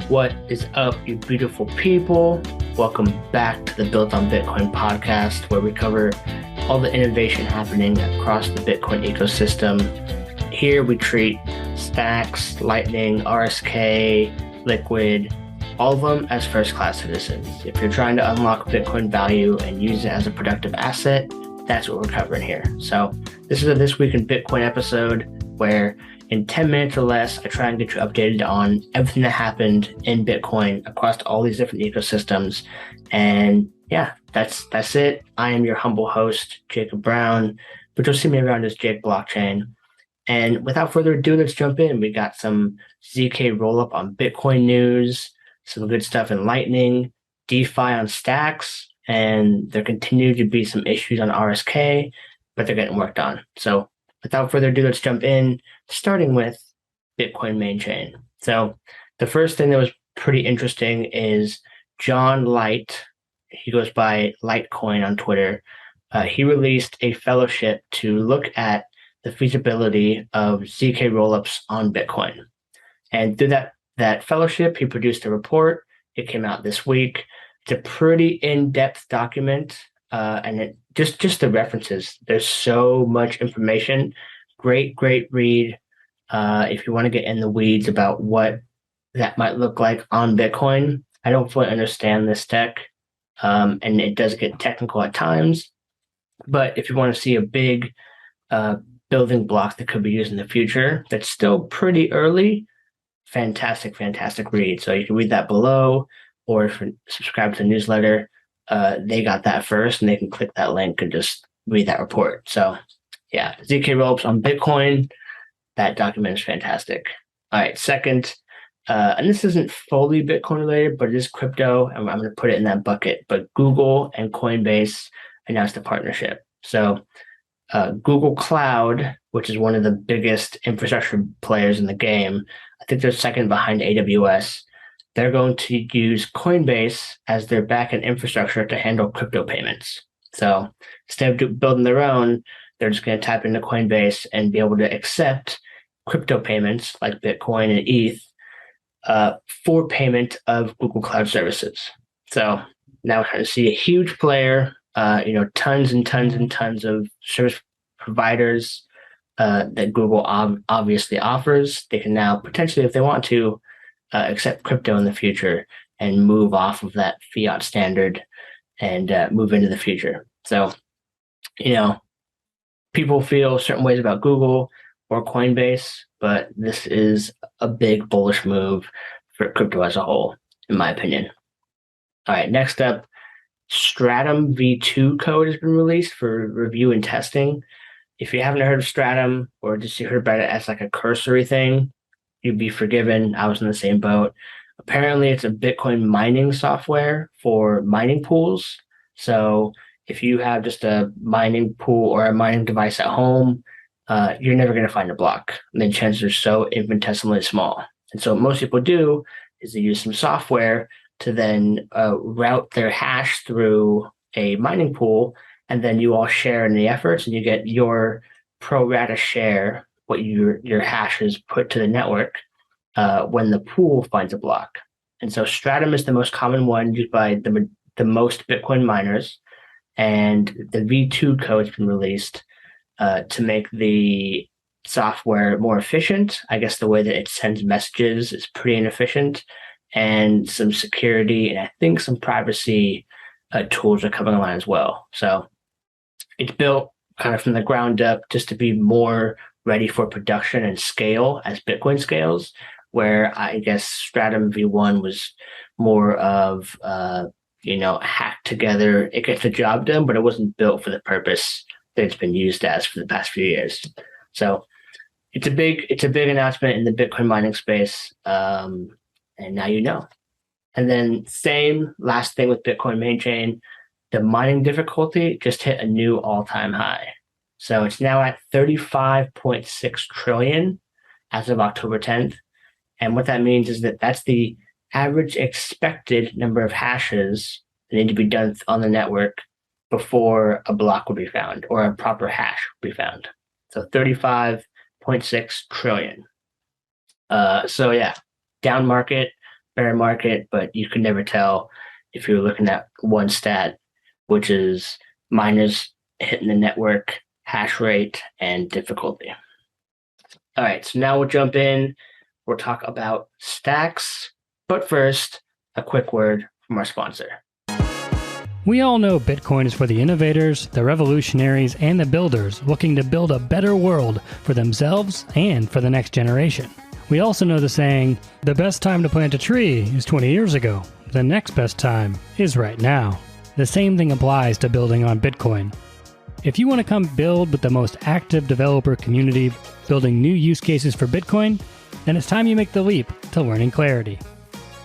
What is up, you beautiful people? Welcome back to the Built on Bitcoin podcast, where we cover all the innovation happening across the Bitcoin ecosystem. Here we treat Stacks, Lightning, RSK, Liquid, all of them as first-class citizens. If you're trying to unlock Bitcoin value and use it as a productive asset, that's what we're covering here. So this is a This Week in Bitcoin episode where in 10 minutes or less, I try and get you updated on everything that happened in Bitcoin across all these different ecosystems. And yeah, that's it. I am your humble host, Jacob Brown, but you'll see me around as Jake Blockchain. And without further ado, let's jump in. We got some ZK rollup on Bitcoin news, some good stuff in Lightning, DeFi on Stacks, and there continue to be some issues on RSK, but they're getting worked on. So without further ado, let's jump in, starting with Bitcoin main chain. So the first thing that was pretty interesting is John Light. He goes by Litecoin on Twitter. He released a fellowship to look at the feasibility of ZK rollups on Bitcoin. And through that fellowship, he produced a report. It came out this week. It's a pretty in-depth document, and it just the references. There's so much information. Great read. If you want to get in the weeds about what that might look like on Bitcoin, I don't fully understand this tech, and it does get technical at times. But if you want to see a big building block that could be used in the future, that's still pretty early. Fantastic read. So you can read that below, or if you subscribe to the newsletter, they got that first, and they can click that link and just read that report. So yeah, ZK rollups on Bitcoin. That document is fantastic. All right, second, and this isn't fully Bitcoin related, but it is crypto, and I'm going to put it in that bucket. But Google and Coinbase announced a partnership. So Google Cloud, which is one of the biggest infrastructure players in the game, I think they're second behind AWS. They're going to use Coinbase as their backend infrastructure to handle crypto payments. So instead of building their own, they're just going to tap into Coinbase and be able to accept crypto payments like Bitcoin and ETH for payment of Google Cloud services. So now we're starting to see a huge player, tons and tons of service providers that Google obviously offers. They can now potentially, if they want to, accept crypto in the future and move off of that fiat standard and move into the future. So, people feel certain ways about Google or Coinbase, but this is a big bullish move for crypto as a whole, in my opinion. All right, next up, Stratum v2 code has been released for review and testing. If you haven't heard of Stratum, or just you heard about it as like a cursory thing, you'd be forgiven. I was in the same boat. Apparently, it's a Bitcoin mining software for mining pools. So if you have just a mining pool or a mining device at home, you're never going to find a block. And the chances are so infinitesimally small. And so what most people do is they use some software to then route their hash through a mining pool, and then you all share in the efforts, and you get your pro rata share, what your hash is put to the network when the pool finds a block. And so Stratum is the most common one used by the most Bitcoin miners, and the V2 code has been released to make the software more efficient. I guess the way that it sends messages is pretty inefficient, and some security and I think some privacy tools are coming along as well. So it's built kind of from the ground up just to be more ready for production and scale as Bitcoin scales, where I guess Stratum V1 was more of, hacked together. It gets the job done, but it wasn't built for the purpose that it's been used as for the past few years. So it's a big announcement in the Bitcoin mining space. And now you know. And then same last thing with Bitcoin main chain, the mining difficulty just hit a new all-time high. So it's now at 35.6 trillion as of October 10th. And what that means is that that's the average expected number of hashes that need to be done on the network before a block would be found or a proper hash would be found. So 35.6 trillion. So yeah, down market. bear market, but you can never tell if you're looking at one stat, which is miners hitting the network, hash rate, and difficulty. All right, so now we'll jump in. We'll talk about stacks, but first, a quick word from our sponsor. We all know Bitcoin is for the innovators, the revolutionaries, and the builders looking to build a better world for themselves and for the next generation. We also know the saying, the best time to plant a tree is 20 years ago. The next best time is right now. The same thing applies to building on Bitcoin. If you want to come build with the most active developer community building new use cases for Bitcoin, then it's time you make the leap to learning Clarity.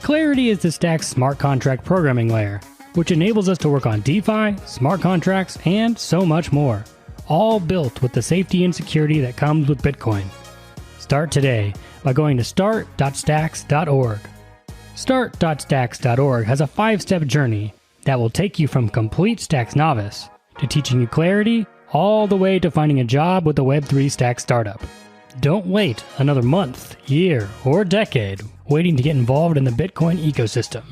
Clarity is the Stack's smart contract programming layer, which enables us to work on DeFi, smart contracts, and so much more, all built with the safety and security that comes with Bitcoin. Start today by going to start.stacks.org. Start.stacks.org has a 5-step journey that will take you from complete Stacks novice to teaching you Clarity all the way to finding a job with a Web3 Stack startup. Don't wait another month, year, or decade waiting to get involved in the Bitcoin ecosystem.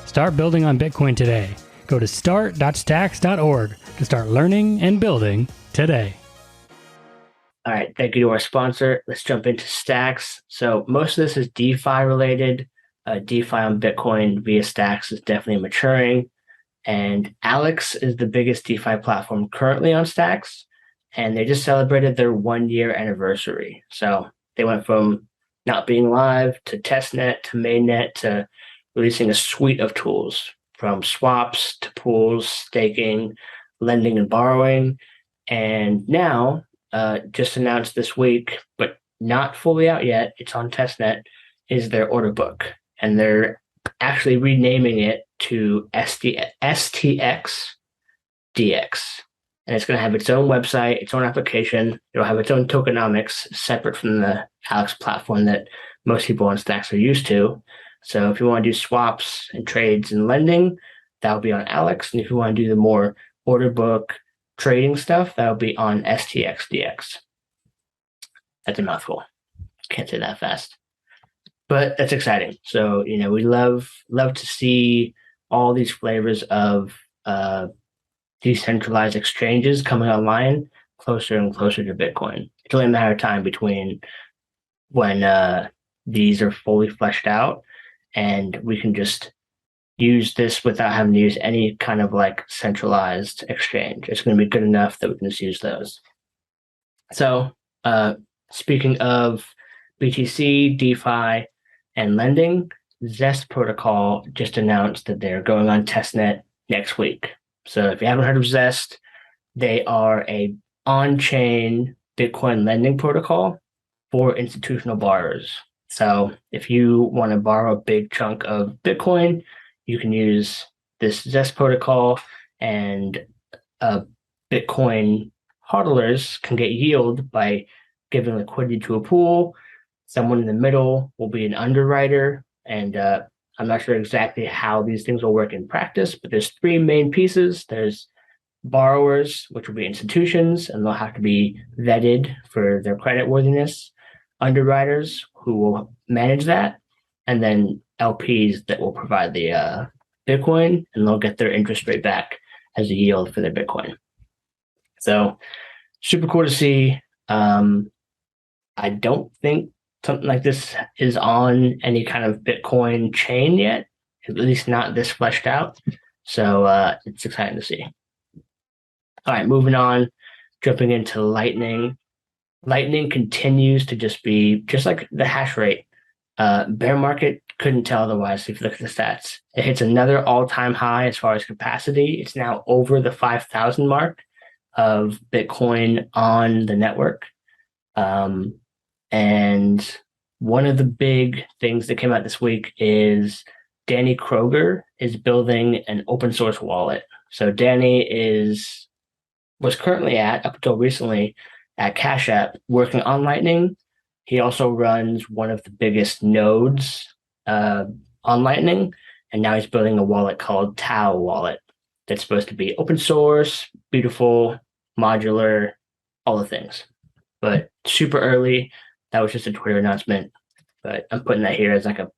Start building on Bitcoin today. Go to start.stacks.org to start learning and building today. All right, thank you to our sponsor. Let's jump into Stacks. So most of this is DeFi related. DeFi on Bitcoin via Stacks is definitely maturing. And Alex is the biggest DeFi platform currently on Stacks. And they just celebrated their 1-year anniversary. So they went from not being live to testnet to mainnet to releasing a suite of tools from swaps to pools, staking, lending and borrowing. And now, just announced this week, but not fully out yet, it's on testnet, is their order book. And they're actually renaming it to STX DX. And it's going to have its own website, its own application. It'll have its own tokenomics separate from the Alex platform that most people on Stacks are used to. So if you want to do swaps and trades and lending, that'll be on Alex. And if you want to do the more order book trading stuff, that'll be on STXDX. That's a mouthful. Can't say that fast. But that's exciting. So, we love to see all these flavors of decentralized exchanges coming online closer and closer to Bitcoin. It's only a matter of time between when these are fully fleshed out and we can just use this without having to use any kind of centralized exchange. It's going to be good enough that we can just use those. So speaking of BTC, DeFi, and lending, Zest Protocol just announced that they're going on testnet next week. So if you haven't heard of Zest, they are a on-chain Bitcoin lending protocol for institutional borrowers. So if you want to borrow a big chunk of Bitcoin, you can use this Zest protocol, and Bitcoin hodlers can get yield by giving liquidity to a pool. Someone in the middle will be an underwriter, and I'm not sure exactly how these things will work in practice, but there's 3 main pieces. There's borrowers, which will be institutions, and they'll have to be vetted for their credit worthiness. Underwriters, who will manage that, and then LPs that will provide the Bitcoin, and they'll get their interest rate back as a yield for their Bitcoin. So super cool to see. I don't think something like this is on any kind of Bitcoin chain yet, at least not this fleshed out. So it's exciting to see. All right, moving on, jumping into Lightning. Lightning continues to just be just like the hash rate. Bear market couldn't tell otherwise if you look at the stats. It hits another all-time high as far as capacity. It's now over the 5,000 mark of Bitcoin on the network. And one of the big things that came out this week is Danny Kroger is building an open source wallet. So Danny was currently up until recently at Cash App working on Lightning. He also runs one of the biggest nodes on Lightning, and now he's building a wallet called Tau Wallet that's supposed to be open source, beautiful, modular, all the things. But super early. That was just a Twitter announcement, but I'm putting that here as like a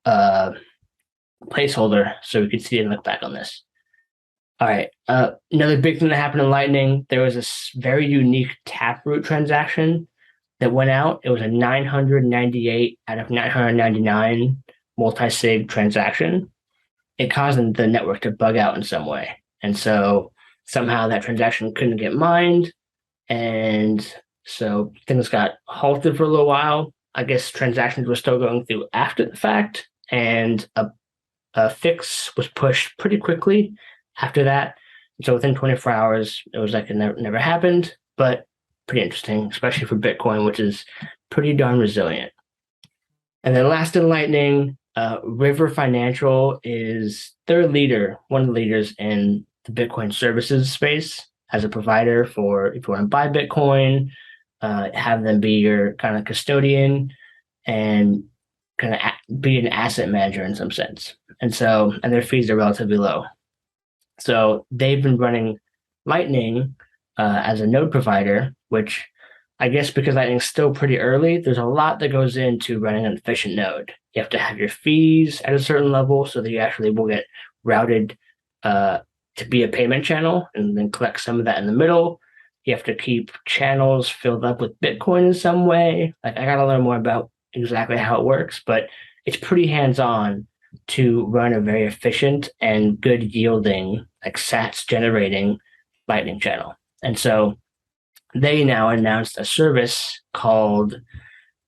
placeholder so we could see and look back on this. All right. Another big thing that happened in Lightning, there was this very unique Taproot transaction that went out. It was a 998 out of 999 multi-sig transaction. It caused the network to bug out in some way. And so somehow that transaction couldn't get mined. And so things got halted for a little while. I guess transactions were still going through after the fact. And a fix was pushed pretty quickly after that. So within 24 hours, it was like it never happened, but pretty interesting, especially for Bitcoin, which is pretty darn resilient. And then last in Lightning, River Financial is their leader, one of the leaders in the Bitcoin services space as a provider for if you want to buy Bitcoin, have them be your kind of custodian and kind of be an asset manager in some sense. And their fees are relatively low. So they've been running Lightning as a node provider, which I guess because Lightning's still pretty early, there's a lot that goes into running an efficient node. You have to have your fees at a certain level so that you actually will get routed to be a payment channel and then collect some of that in the middle. You have to keep channels filled up with Bitcoin in some way. Like I got to learn more about exactly how it works, but it's pretty hands-on to run a very efficient and good yielding, like sats generating Lightning channel. And so they now announced a service called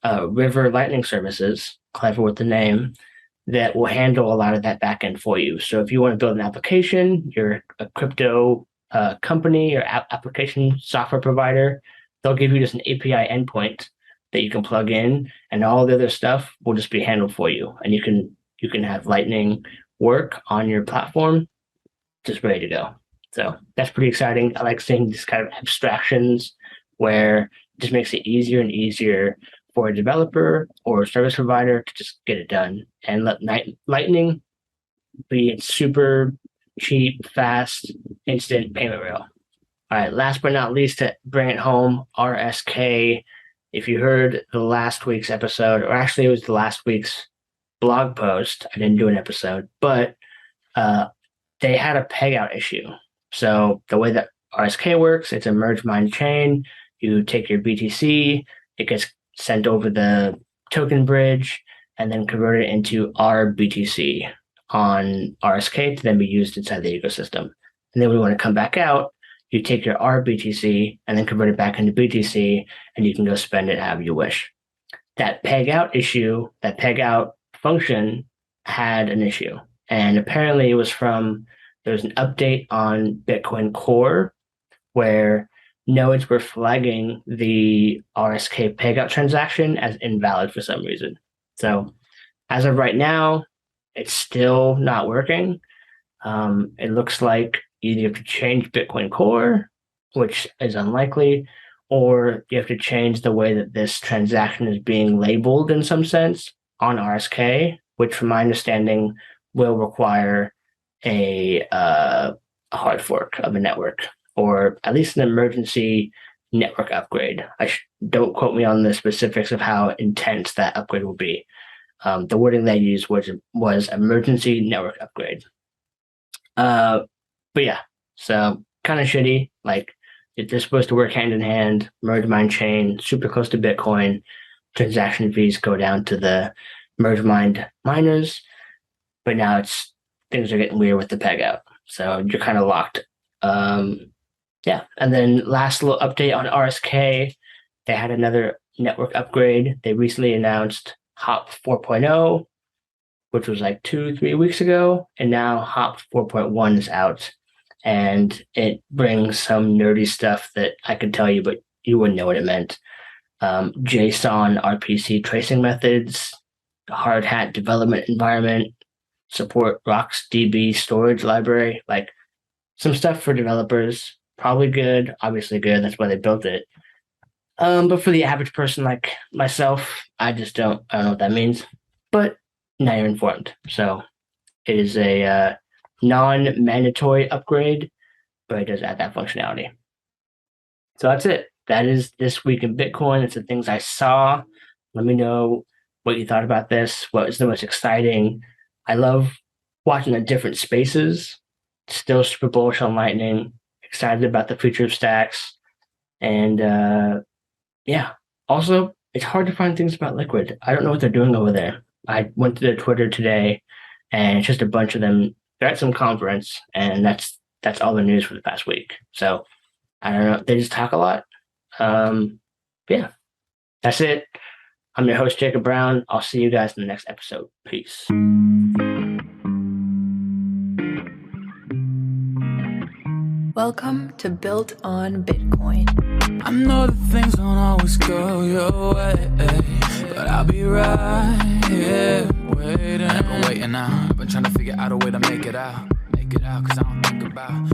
River Lightning Services, clever with the name, that will handle a lot of that backend for you. So if you want to build an application, you're a crypto company or application software provider, they'll give you just an API endpoint that you can plug in, and all the other stuff will just be handled for you. And you can have Lightning work on your platform, just ready to go. So that's pretty exciting. I like seeing these kind of abstractions where it just makes it easier and easier for a developer or a service provider to just get it done and let Lightning be super cheap, fast, instant payment rail. All right, last but not least, to bring it home, RSK. If you heard the last week's episode, or actually it was the last week's blog post, I didn't do an episode, but they had a pegout issue. So the way that RSK works, it's a merge mine chain. You take your BTC, it gets sent over the token bridge, and then converted into RBTC on RSK to then be used inside the ecosystem. And then when you want to come back out, you take your RBTC and then convert it back into BTC, and you can go spend it however you wish. That peg out issue, that peg out function had an issue. And apparently it was there was an update on Bitcoin Core where nodes were flagging the RSK pegout transaction as invalid for some reason. So as of right now, it's still not working. It looks like either you have to change Bitcoin Core, which is unlikely, or you have to change the way that this transaction is being labeled in some sense on RSK, which from my understanding will require a hard fork of a network, or at least an emergency network upgrade. Don't quote me on the specifics of how intense that upgrade will be. The wording they used was emergency network upgrade. But yeah, so kind of shitty. Like they're supposed to work hand in hand, merge mine chain, super close to Bitcoin. Transaction fees go down to the merge mined miners, but now things are getting weird with the peg out. So you're kind of locked. Yeah. And then last little update on RSK, they had another network upgrade. They recently announced HOP 4.0, which was like 2-3 weeks ago. And now HOP 4.1 is out. And it brings some nerdy stuff that I could tell you, but you wouldn't know what it meant. JSON RPC tracing methods, hard hat development environment, support RocksDB storage library, like some stuff for developers. Probably good, obviously good. That's why they built it. But for the average person like myself, I don't know what that means. But now you're informed. So it is a non-mandatory upgrade, but it does add that functionality. So that's it. That is this week in Bitcoin. It's the things I saw. Let me know what you thought about this. What was the most exciting? I love watching the different spaces. Still super bullish on Lightning. Excited about the future of Stacks. And yeah, also, it's hard to find things about Liquid. I don't know what they're doing over there. I went to their Twitter today, and it's just a bunch of them. They're at some conference, and that's all the news for the past week. So I don't know. They just talk a lot. Yeah, that's it. I'm your host, Jacob Brown. I'll see you guys in the next episode. Peace. Welcome to Built on Bitcoin. I know that things don't always go your way, but I'll be right here waiting. I've been waiting now. I've been trying to figure out a way to make it out. Cause I don't think about